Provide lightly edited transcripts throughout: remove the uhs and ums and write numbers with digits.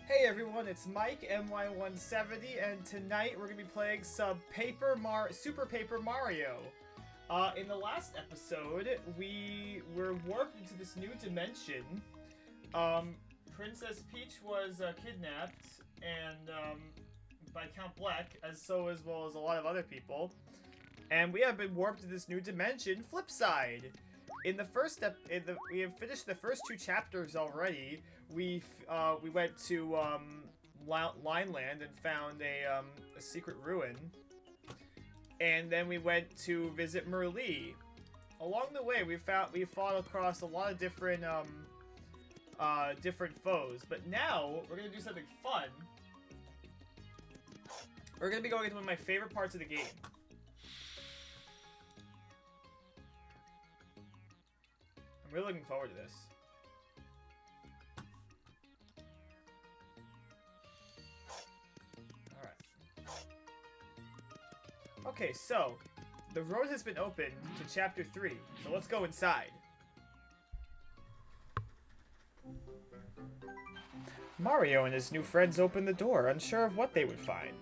Hey everyone, it's Mike, MY170, and tonight we're going to be playing some Super Paper Mario. In the last episode, we were warped into this new dimension. Princess Peach was kidnapped, and by Count Black, as well as a lot of other people. And we have been warped to this new dimension, Flipside. In the first step, we have finished the first two chapters already. We went to Lineland and found a secret ruin, and then we went to visit Merlee. Along the way, we fought across a lot of different foes. But now we're gonna do something fun. We're gonna be going into one of my favorite parts of the game. I'm really looking forward to this. Okay, so, the road has been opened to Chapter 3, so let's go inside. Mario and his new friends opened the door, unsure of what they would find.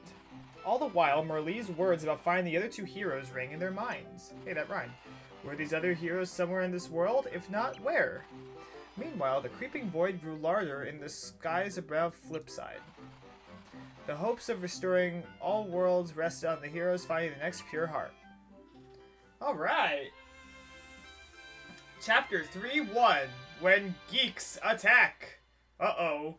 All the while, Merlee's words about finding the other two heroes rang in their minds. Hey, that rhymed. Were these other heroes somewhere in this world? If not, where? Meanwhile, the creeping void grew larger in the skies above Flipside. The hopes of restoring all worlds rested on the heroes finding the next pure heart. Alright! Chapter 3-1, When Geeks Attack! Uh-oh.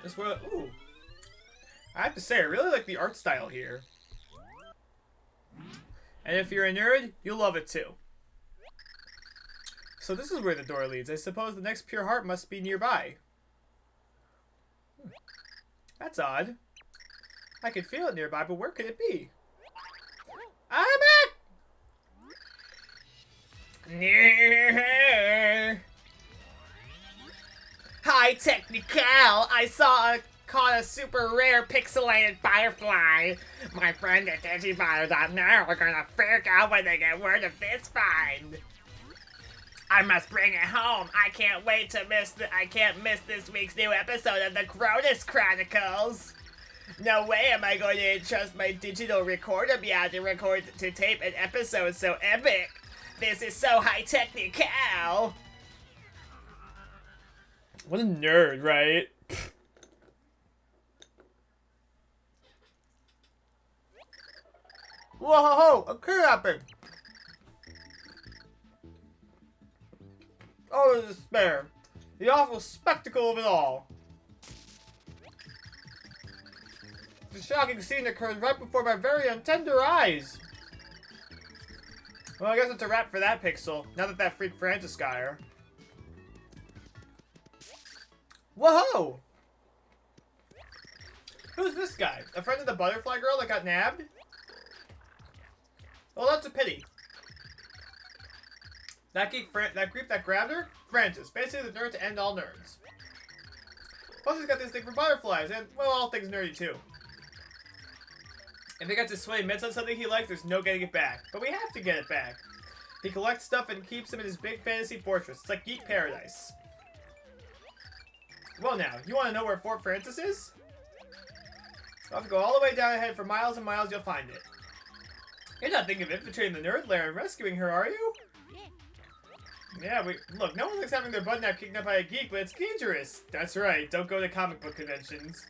This world, ooh. I have to say, I really like the art style here. And if you're a nerd, you'll love it too. So this is where the door leads. I suppose the next pure heart must be nearby. That's odd. I can feel it nearby, but where could it be? I'm back! Hi, Technical! Caught a super rare pixelated firefly. My friend at Digibottle.net are gonna freak out when they get word of this find. I must bring it home. I can't miss this week's new episode of the Cronus Chronicles. No way am I going to entrust my digital recorder beyond to tape an episode so epic. This is so high technical. What a nerd, right? Whoa, a kidnapping! Oh, the despair. The awful spectacle of it all. The shocking scene occurred right before my very tender eyes. Well, I guess it's a wrap for that pixel, now that freak Francis got her. Whoa! Who's this guy? A friend of the butterfly girl that got nabbed? Well, that's a pity. That creep that grabbed her? Francis, basically the nerd to end all nerds. Plus he's got this thing for butterflies, and, well, all things nerdy too. If he gets his sweaty mitts on something he likes, there's no getting it back. But we have to get it back. He collects stuff and keeps them in his big fantasy fortress. It's like Geek Paradise. Well now, you want to know where Fort Francis is? I'll have to go all the way down ahead for miles and miles, you'll find it. You're not thinking of infiltrating the nerd lair and rescuing her, are you? Yeah, look, no one likes having their butt kicked up by a geek, but it's dangerous. That's right, don't go to comic book conventions.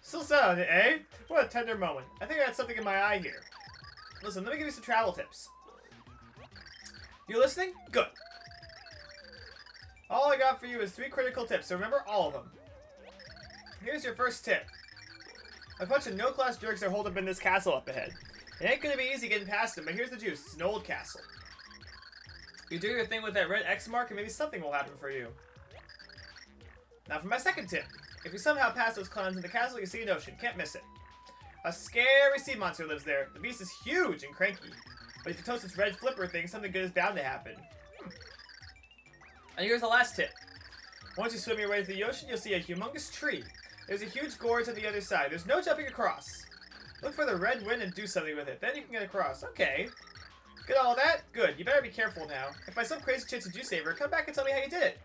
Still set on it, eh? What a tender moment. I think I got something in my eye here. Listen, let me give you some travel tips. You listening? Good. All I got for you is 3 critical tips, so remember all of them. Here's your first tip. A bunch of no-class jerks are holed up in this castle up ahead. It ain't gonna be easy getting past them, but here's the juice. It's an old castle. You do your thing with that red X mark and maybe something will happen for you. Now for my second tip. If you somehow pass those clowns in the castle, you see an ocean. Can't miss it. A scary sea monster lives there. The beast is huge and cranky. But if you toast its red flipper thing, something good is bound to happen. And here's the last tip. Once you swim your way to the ocean, you'll see a humongous tree. There's a huge gorge on the other side. There's no jumping across. Look for the red wind and do something with it. Then you can get across. Okay. Get all that? Good. You better be careful now. If by some crazy chance you do save her, come back and tell me how you did it.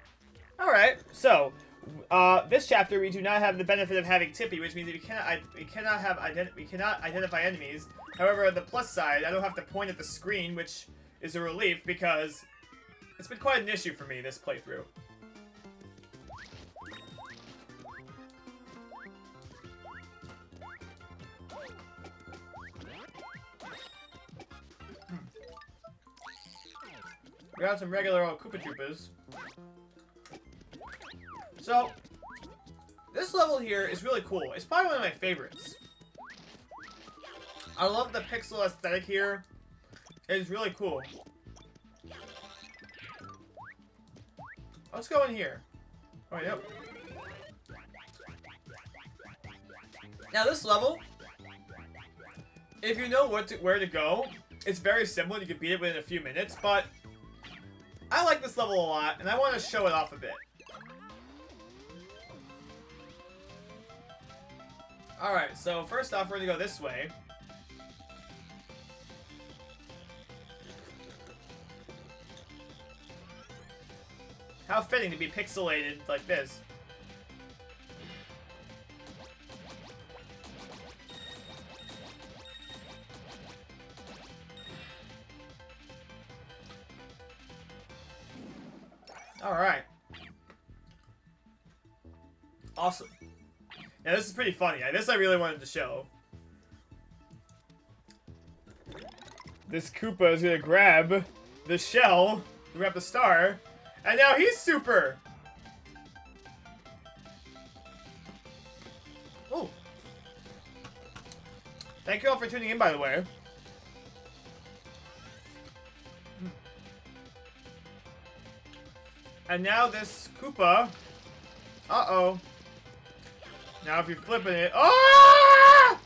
Alright, so, this chapter we do not have the benefit of having Tippi, which means that we cannot identify enemies. However, on the plus side, I don't have to point at the screen, which is a relief because it's been quite an issue for me this playthrough. We got some regular old Koopa Troopas. So, this level here is really cool. It's probably one of my favorites. I love the pixel aesthetic here. It's really cool. Let's go in here. Oh, yep. Now this level, if you know where to go, it's very simple. You can beat it within a few minutes, but I like this level a lot, and I want to show it off a bit. Alright, so first off, we're going to go this way. How fitting to be pixelated like this. Alright. Awesome. Now this is pretty funny. This I really wanted to show. This Koopa is gonna grab the shell, grab the star, and now he's super! Oh. Thank you all for tuning in, by the way. And now this Koopa... Uh-oh. Now if you're flipping it... Oh!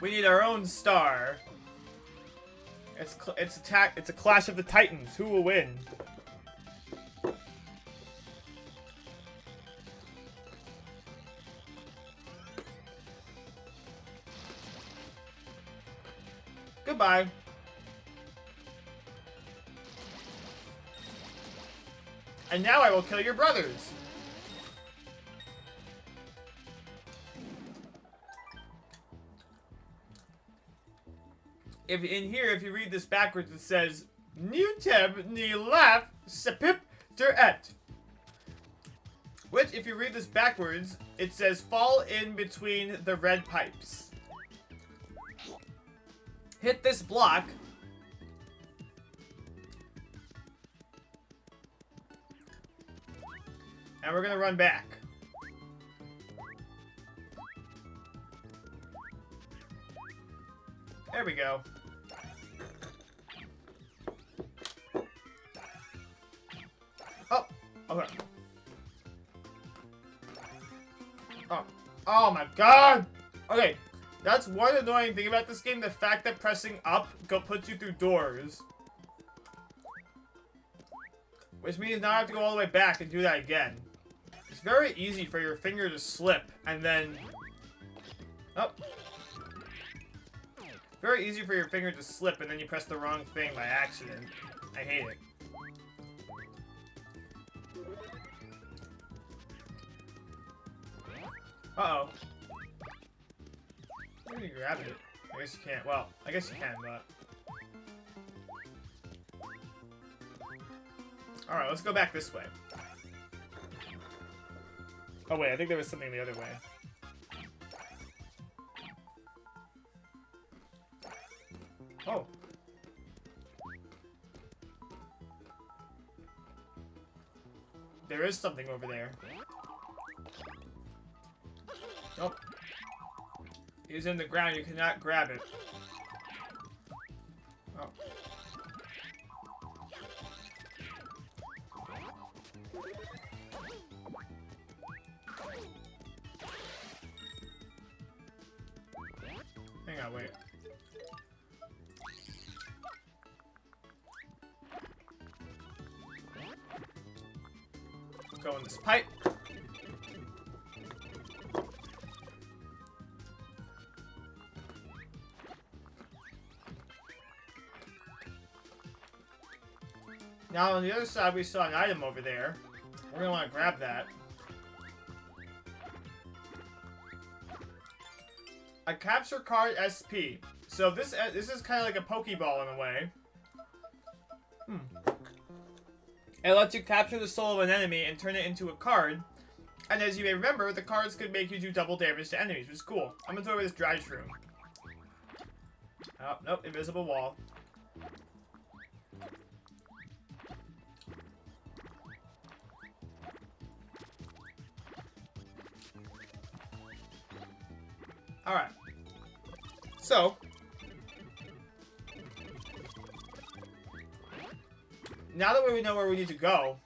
We need our own star. It's a clash of the titans. Who will win? Goodbye. And now I will kill your brothers. If if you read this backwards, it says Newteb ni laf sepip der et. Which, if you read this backwards, it says fall in between the red pipes. Hit this block. And we're gonna run back. There we go. Oh, okay. Oh my god! Okay, that's one annoying thing about this game, the fact that pressing up puts you through doors. Which means now I have to go all the way back and do that again. It's very easy for your finger to slip, and then... Oh. Very easy for your finger to slip, and then you press the wrong thing by accident. I hate it. Uh-oh. How can you grab it? I guess you can't. Well, I guess you can, but... Alright, let's go back this way. Oh wait, I think there was something the other way. Oh. There is something over there. Nope. It is in the ground, you cannot grab it. Oh. Hang on, wait. Go in this pipe. Now on the other side we saw an item over there. We're gonna want to grab that. A capture card SP. So this is kind of like a Pokeball in a way. It lets you capture the soul of an enemy and turn it into a card. And as you may remember, the cards could make you do double damage to enemies, which is cool. I'm gonna throw away this dry shroom. Oh, nope, invisible wall. Alright. So. Now that we know where we need to go,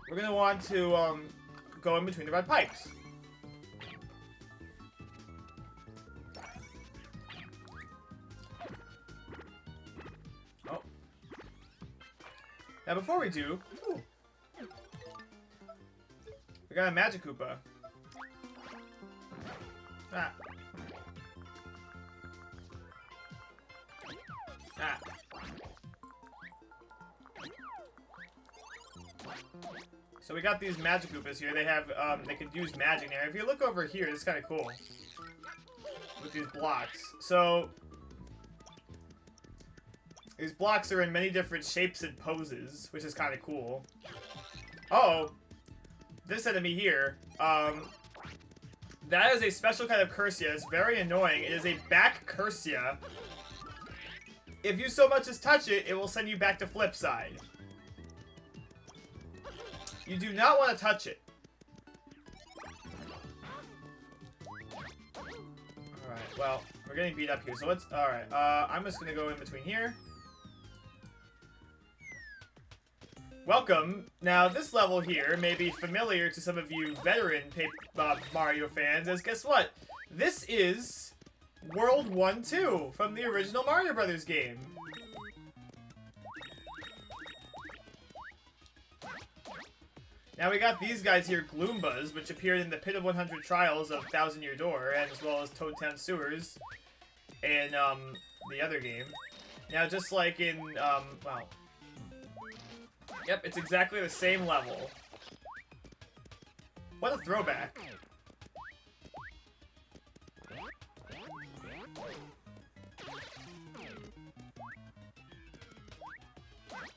we're going to want to go in between the red pipes. Oh. Now before we do, we got a Magic Koopa. Ah. Ah. So we got these Magic Koopas here. They have, they could use magic now. If you look over here, it's kind of cool. With these blocks. So, these blocks are in many different shapes and poses, which is kind of cool. Uh-oh. This enemy here, that is a special kind of Cursia. It's very annoying. It is a back Cursia. If you so much as touch it, it will send you back to flip side. You do not want to touch it. Alright, well, we're getting beat up here, so let's... Alright, I'm just gonna go in between here. Welcome. Now, this level here may be familiar to some of you veteran Mario fans, as guess what? This is World 1-2 from the original Mario Brothers game. Now we got these guys here, Gloombas, which appeared in the Pit of 100 Trials of Thousand Year Door, and as well as Toad Town Sewers in the other game. Now, just like in, well... Yep, it's exactly the same level. What a throwback.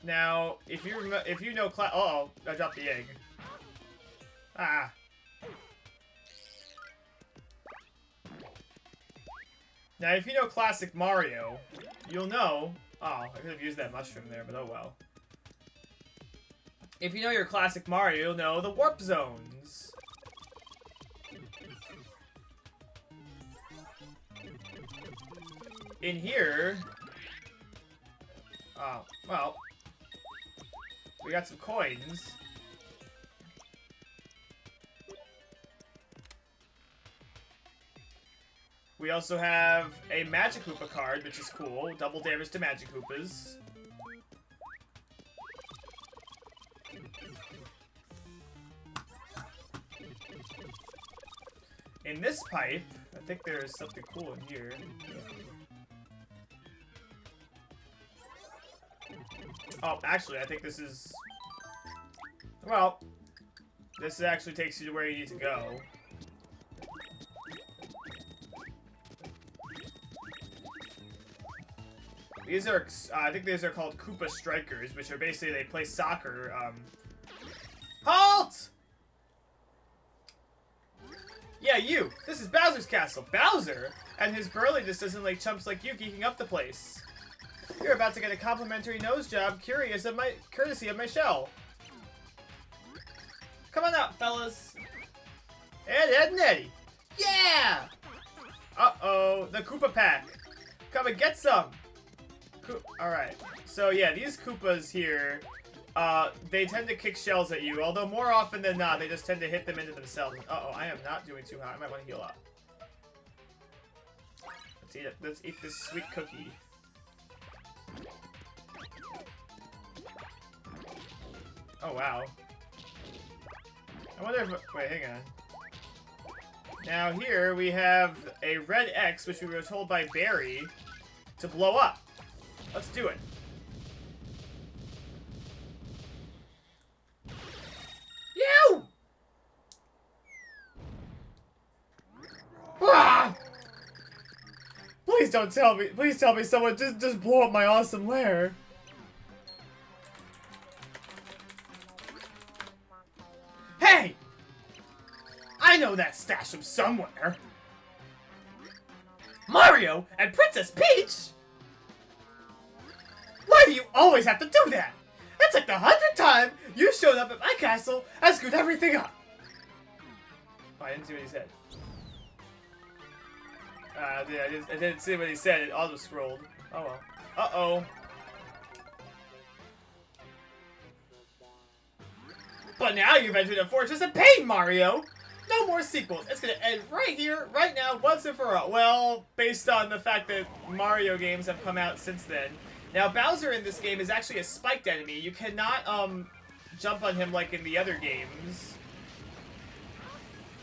Now, if you know uh-oh, I dropped the egg. Ah. Now, if you know classic Mario, you'll know... Oh, I could have used that mushroom there, but oh well. If you know your classic Mario, you'll know the warp zones. In here... Oh, well... We got some coins. We also have a Magic Koopa card, which is cool. Double damage to Magic Koopas. In this pipe, I think there's something cool in here. Oh, actually, I think this is... Well, this actually takes you to where you need to go. These are, I think these are called Koopa Strikers, which are basically, they play soccer, HALT! Yeah, you! This is Bowser's castle. Bowser? And his burliness doesn't like chumps like you geeking up the place. You're about to get a complimentary nose job, courtesy of my shell. Come on out, fellas. Ed and Eddie. Yeah! Uh-oh, the Koopa pack. Come and get some. Alright, so yeah, these Koopas here, they tend to kick shells at you, although more often than not, they just tend to hit them into themselves. Uh-oh, I am not doing too hot. I might want to heal up. Let's eat it. Let's eat this sweet cookie. Oh, wow. I wonder if... Wait, hang on. Now here we have a red X, which we were told by Barry to blow up. Let's do it. You! Ah! Please don't tell me. Please tell me someone just blew up my awesome lair. Hey! I know that stash from somewhere. Mario and Princess Peach? Why do you always have to do that? It's like the 100th time you showed up at my castle and screwed everything up. Oh, I didn't see what he said. I didn't see what he said. It auto-scrolled. Oh well. Uh-oh. But now you've entered a fortress of pain, Mario! No more sequels. It's gonna end right here, right now, once and for all. Well, based on the fact that Mario games have come out since then. Now, Bowser in this game is actually a spiked enemy. You cannot, jump on him like in the other games.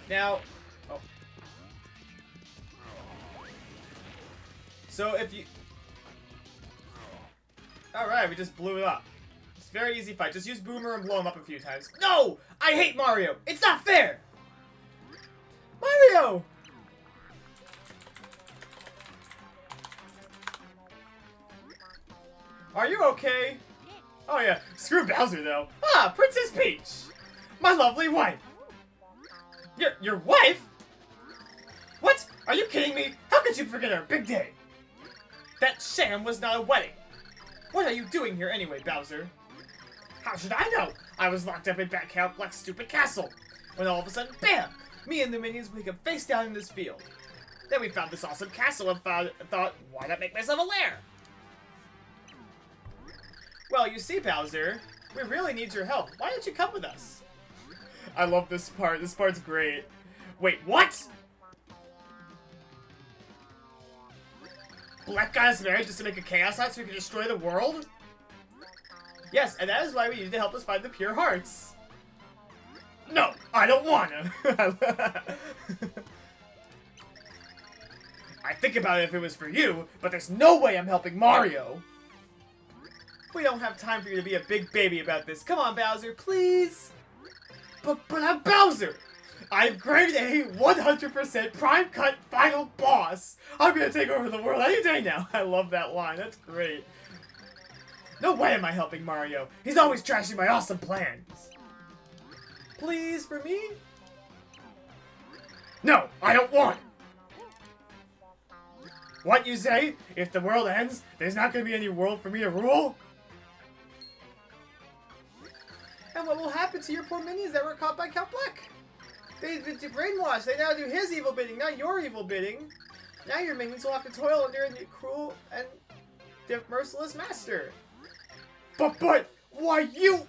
Now... Oh. So if you... Alright, we just blew it up. It's a very easy fight. Just use Boomer and blow him up a few times. No! I hate Mario! It's not fair! Mario! Are you okay? Oh yeah, screw Bowser though. Ah, Princess Peach! My lovely wife! Your wife? What? Are you kidding me? How could you forget our big day? That sham was not a wedding. What are you doing here anyway, Bowser? How should I know? I was locked up in Count Black's stupid castle. When all of a sudden, BAM! Me and the minions wake up face down in this field. Then we found this awesome castle and thought, why not make myself a lair? Well, you see, Bowser, we really need your help. Why don't you come with us? I love this part. This part's great. Wait, what? Black got us married just to make a chaos out so we can destroy the world? Yes, and that is why we need to help us find the pure hearts. No, I don't wanna. I think about it if it was for you, but there's no way I'm helping Mario. We don't have time for you to be a big baby about this. Come on, Bowser, please. But I'm Bowser. I'm grade A, 100% prime cut final boss. I'm gonna take over the world any day now. I love that line. That's great. No way am I helping Mario. He's always trashing my awesome plans. Please, for me? No, I don't want. What you say? If the world ends, there's not gonna be any world for me to rule? And what will happen to your poor minions that were caught by Count Black? They brainwashed. They now do his evil bidding, not your evil bidding. Now your minions will have to toil under a cruel and merciless master. But, why you?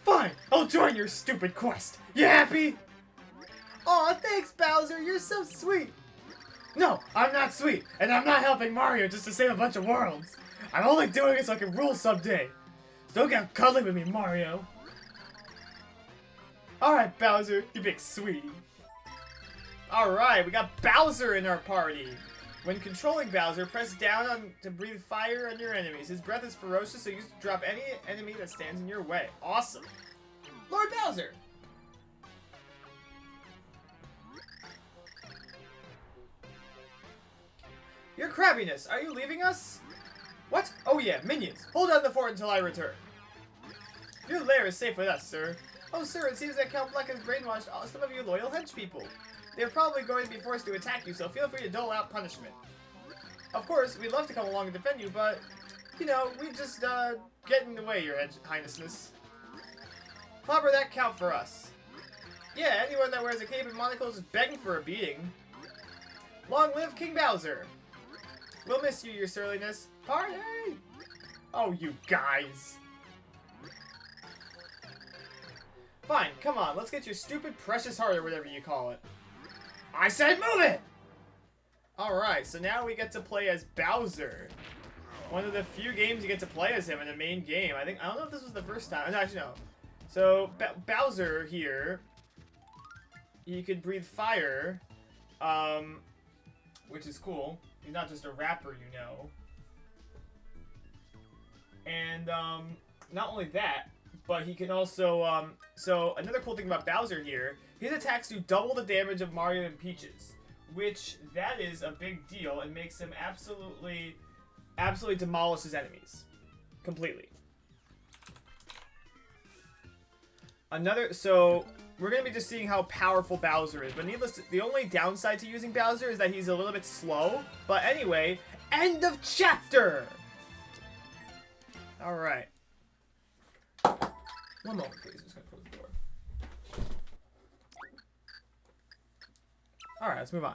Fine, I'll join your stupid quest. You happy? Aw, thanks, Bowser. You're so sweet. No, I'm not sweet, and I'm not helping Mario just to save a bunch of worlds. I'm only doing it so I can rule someday. So don't get cuddly with me, Mario. Alright, Bowser, you big sweetie. Alright, we got Bowser in our party. When controlling Bowser, press down to breathe fire on your enemies. His breath is ferocious, so use it to drop any enemy that stands in your way. Awesome. Lord Bowser. Your crabbiness, are you leaving us? What? Oh yeah, minions. Hold on the fort until I return. Your lair is safe with us, sir. Oh sir, it seems that Count Black has brainwashed some of you loyal hench people. They're probably going to be forced to attack you, so feel free to dole out punishment. Of course, we'd love to come along and defend you, but, you know, we just, get in the way, your highnessness. Clobber that count for us. Yeah, anyone that wears a cape and monocle is begging for a beating. Long live King Bowser. We'll miss you, your surliness. Party! Oh, you guys. Fine, come on, let's get your stupid precious heart or whatever you call it. I said move it! Alright, so now we get to play as Bowser. One of the few games you get to play as him in the main game. I don't know if this was the first time. Actually, no. So, Bowser here, he could breathe fire, which is cool. He's not just a rapper, you know. And, not only that, but he can also, so another cool thing about Bowser here, his attacks do double the damage of Mario and Peach's, which, that is a big deal and makes him absolutely demolish his enemies. Completely. So, we're going to be just seeing how powerful Bowser is, but the only downside to using Bowser is that he's a little bit slow, but anyway, end of chapter! Alright. One moment, please. I'm just gonna close the door. Alright, let's move on.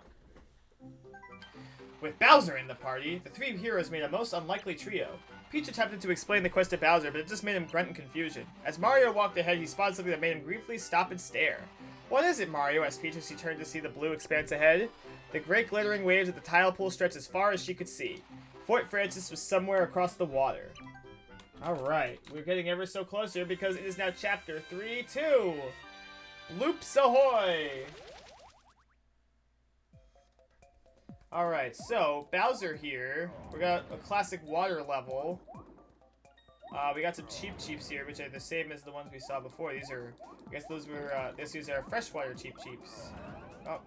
With Bowser in the party, the three heroes made a most unlikely trio. Peach attempted to explain the quest to Bowser, but it just made him grunt in confusion. As Mario walked ahead, he spotted something that made him briefly stop and stare. "What is it, Mario?" asked Peach as she turned to see the blue expanse ahead. The great glittering waves of the tile pool stretched as far as she could see. Fort Francis was somewhere across the water. Alright, we're getting ever so closer because it is now chapter 3-2! Bloops ahoy! Alright, so, Bowser here. We got a classic water level. We got some Cheep Cheeps here, which are the same as the ones we saw before. These are, I guess these are freshwater Cheep Cheeps. Oh.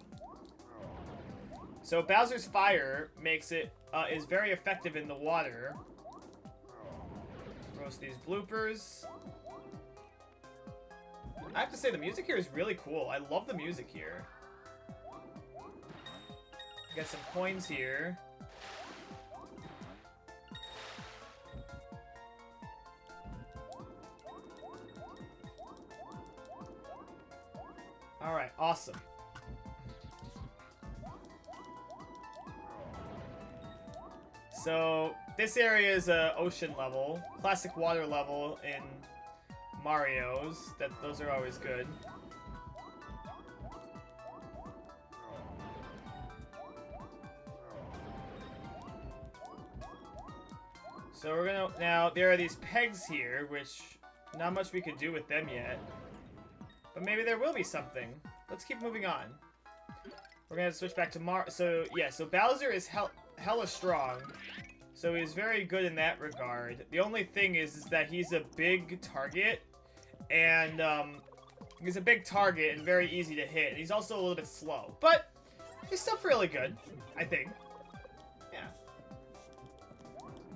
So, Bowser's fire makes it, is very effective in the water. Roast these bloopers. I have to say, the music here is really cool. I love the music here. Got some coins here. Alright, awesome. So, this area is a ocean level. Classic water level in Mario's. Those are always good. So we're gonna, now there are these pegs here, which not much we could do with them yet. But maybe there will be something. Let's keep moving on. We're gonna switch back to so yeah, so Bowser is hella strong. So he's very good in that regard. The only thing is that he's a big target. And he's a big target and very easy to hit. And he's also a little bit slow. But he's still really good, I think.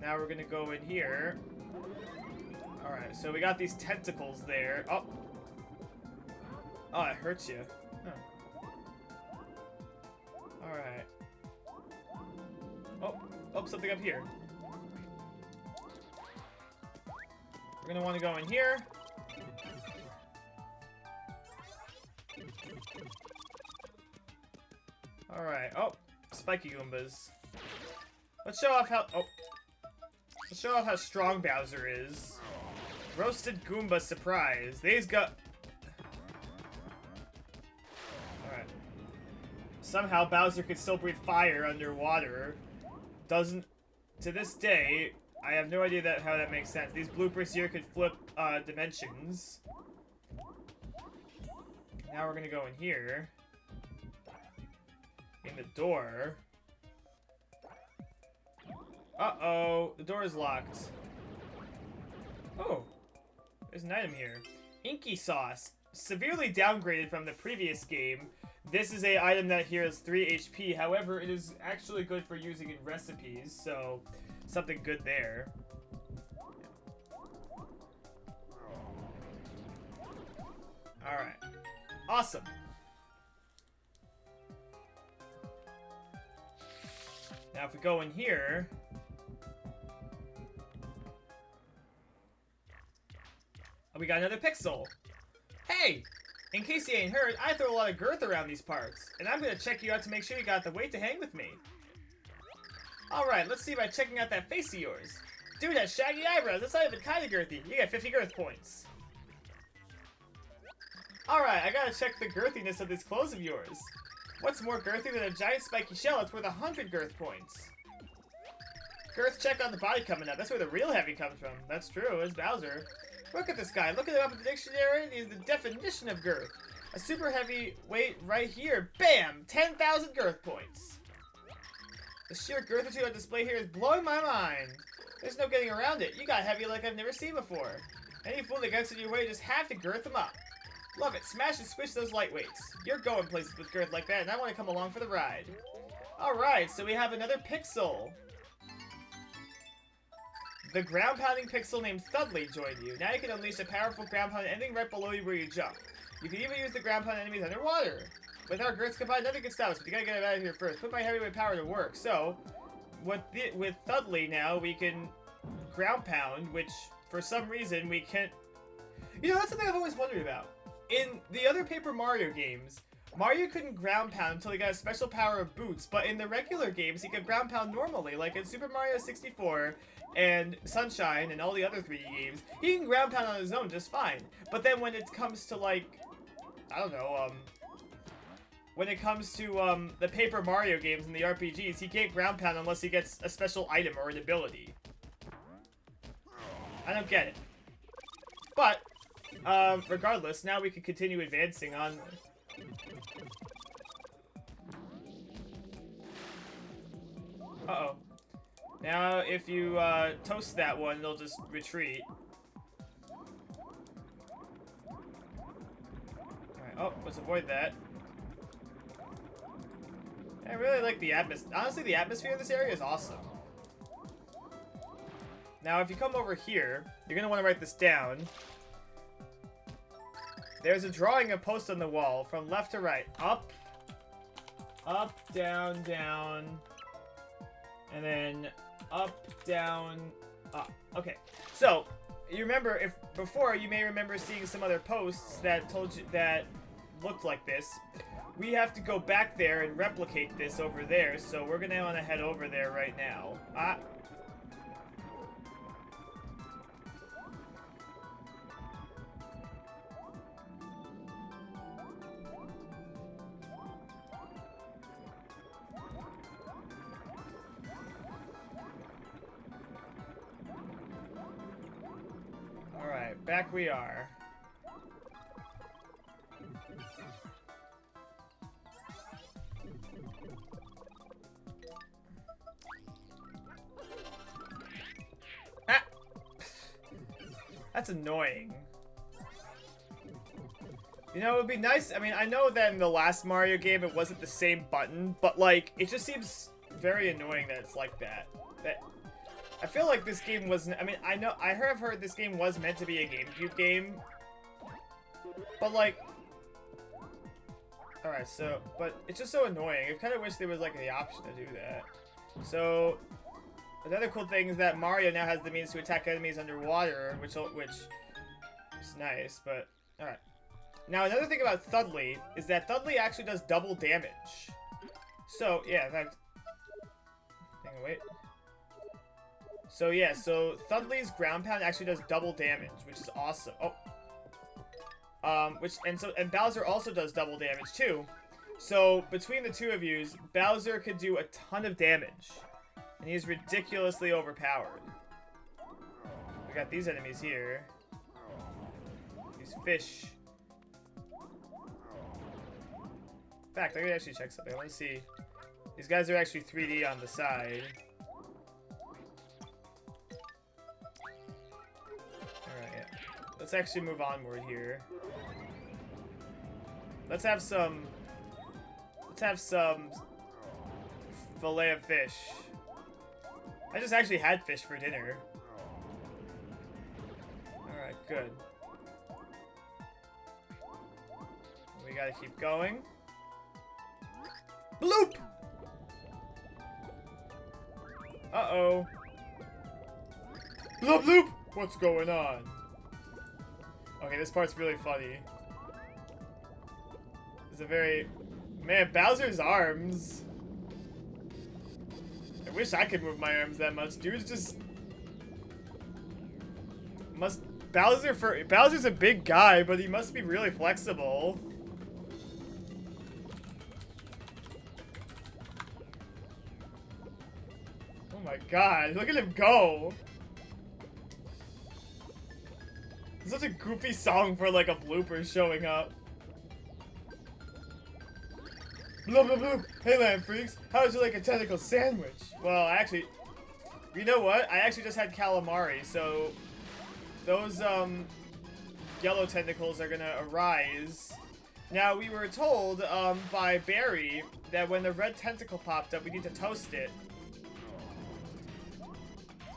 Now we're gonna go in here. Alright, so we got these tentacles there. Oh! Oh, it hurts you. Huh. Alright. Oh, something up here. We're gonna want to go in here. Alright, oh! Spiky Goombas. Let's show off how strong Bowser is. Roasted Goomba surprise. They's got... Alright. Somehow Bowser could still breathe fire underwater. Doesn't... To this day, I have no idea how that makes sense. These bloopers here could flip dimensions. Now we're gonna go in here. In the door. Uh-oh, the door is locked. Oh, there's an item here. Inky Sauce. Severely downgraded from the previous game. This is an item that here is 3 HP. However, it is actually good for using in recipes, so something good there. Alright. Awesome. Now if we go in here... we got another pixel. Hey! In case you ain't heard, I throw a lot of girth around these parts, and I'm gonna check you out to make sure you got the weight to hang with me. Alright, let's see by checking out that face of yours. Dude has shaggy eyebrows, that's not even kinda girthy. You get 50 girth points. Alright, I gotta check the girthiness of these clothes of yours. What's more girthy than a giant spiky shell that's worth 100 girth points? Girth check on the body coming up. That's where the real heavy comes from. That's true. It's Bowser. Look at this guy. Look it up in the dictionary. He's the definition of girth. A super heavy weight right here. Bam! 10,000 girth points. The sheer girthitude on display here is blowing my mind. There's no getting around it. You got heavy like I've never seen before. Any fool that gets in your way just have to girth them up. Love it. Smash and squish those lightweights. You're going places with girth like that, and I want to come along for the ride. Alright, so we have another pixel. The ground-pounding pixel named Thudley joined you. Now you can unleash a powerful ground-pound ending right below you where you jump. You can even use the ground-pound enemies underwater. With our girths combined, nothing can stop us, but you gotta get out of here first. Put my heavyweight power to work. So, with Thudley now, we can ground-pound, which, for some reason, we can't... You know, that's something I've always wondered about. In the other Paper Mario games, Mario couldn't ground pound until he got a special power of boots, but in the regular games, he could ground pound normally, like in Super Mario 64 and Sunshine and all the other 3D games. He can ground pound on his own just fine. But then when it comes to, like, I don't know, when it comes to the Paper Mario games and the RPGs, he can't ground pound unless he gets a special item or an ability. I don't get it. But, regardless, now we can continue advancing on... Uh-oh. Now, if you, toast that one, it'll just retreat. Alright, oh, let's avoid that. I really like the atmosphere. Honestly, the atmosphere in this area is awesome. Now, if you come over here, you're gonna want to write this down. There's a drawing of posts on the wall from left to right. Up, up, down, down, and then up, down, up. Okay, so you remember if before you may remember seeing some other posts that told you that looked like this. We have to go back there and replicate this over there, so we're gonna want to head over there right now. Alright, back we are. Ah! That's annoying. You know, it would be nice. I mean, I know that in the last Mario game it wasn't the same button, but like, it just seems very annoying that it's like that. I feel like this game wasn't. I mean, I have heard this game was meant to be a GameCube game, but like, all right, so, but it's just so annoying. I kind of wish there was like the option to do that. So, another cool thing is that Mario now has the means to attack enemies underwater, which is nice. But all right. Now, another thing about Thudley is that Thudley actually does double damage. So yeah, in fact, hang on, wait. So yeah, so Thudley's ground pound actually does double damage, which is awesome. Oh. And Bowser also does double damage too. So between the two of you, Bowser could do a ton of damage. And he's ridiculously overpowered. We got these enemies here. These fish. In fact, I could actually check something. I want to see. These guys are actually 3D on the side. Let's actually move onward here. Let's have some fillet of fish. I just actually had fish for dinner. Alright, good. We gotta keep going. Bloop! Uh-oh. Bloop bloop! What's going on? Okay, this part's really funny. It's a very... Man, Bowser's arms. I wish I could move my arms that much. Dude's just... Bowser's a big guy, but he must be really flexible. Oh my god, look at him go! It's such a goofy song for like a blooper showing up. Blah blah blah! Hey land freaks, how would you like a tentacle sandwich? Well, actually, you know what? I actually just had calamari, so those yellow tentacles are gonna arise. Now, we were told by Barry that when the red tentacle popped up, we need to toast it.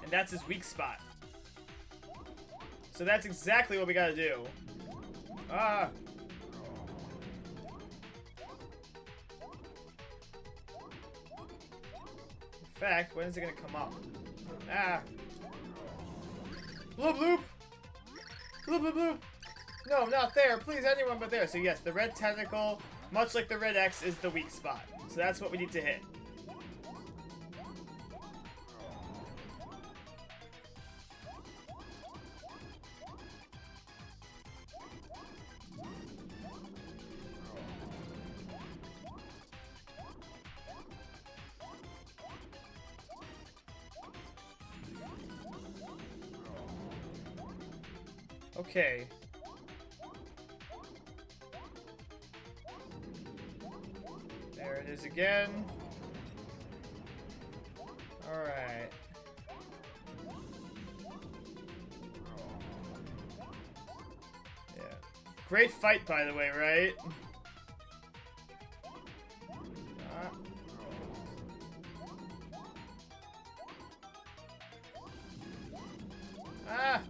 And that's his weak spot. So that's exactly what we gotta do. Ah! In fact, when is it gonna come up? Ah! Bloop bloop! Bloop bloop bloop! No, not there. Please, anyone but there. So yes, the red tentacle, much like the red X, is the weak spot. So that's what we need to hit. Okay. There it is again. Alright. Yeah. Great fight, by the way, right? Ah!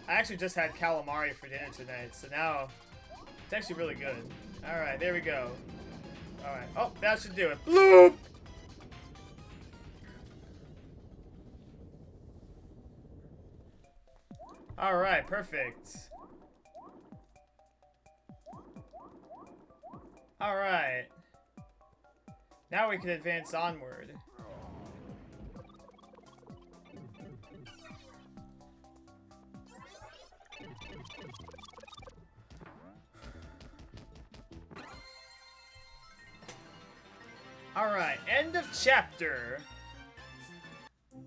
I actually just had calamari for dinner tonight, so now it's actually really good. Alright, there we go. Alright. Oh, that should do it. Bloop! Alright, perfect. Alright. Now we can advance onward. Alright, end of chapter.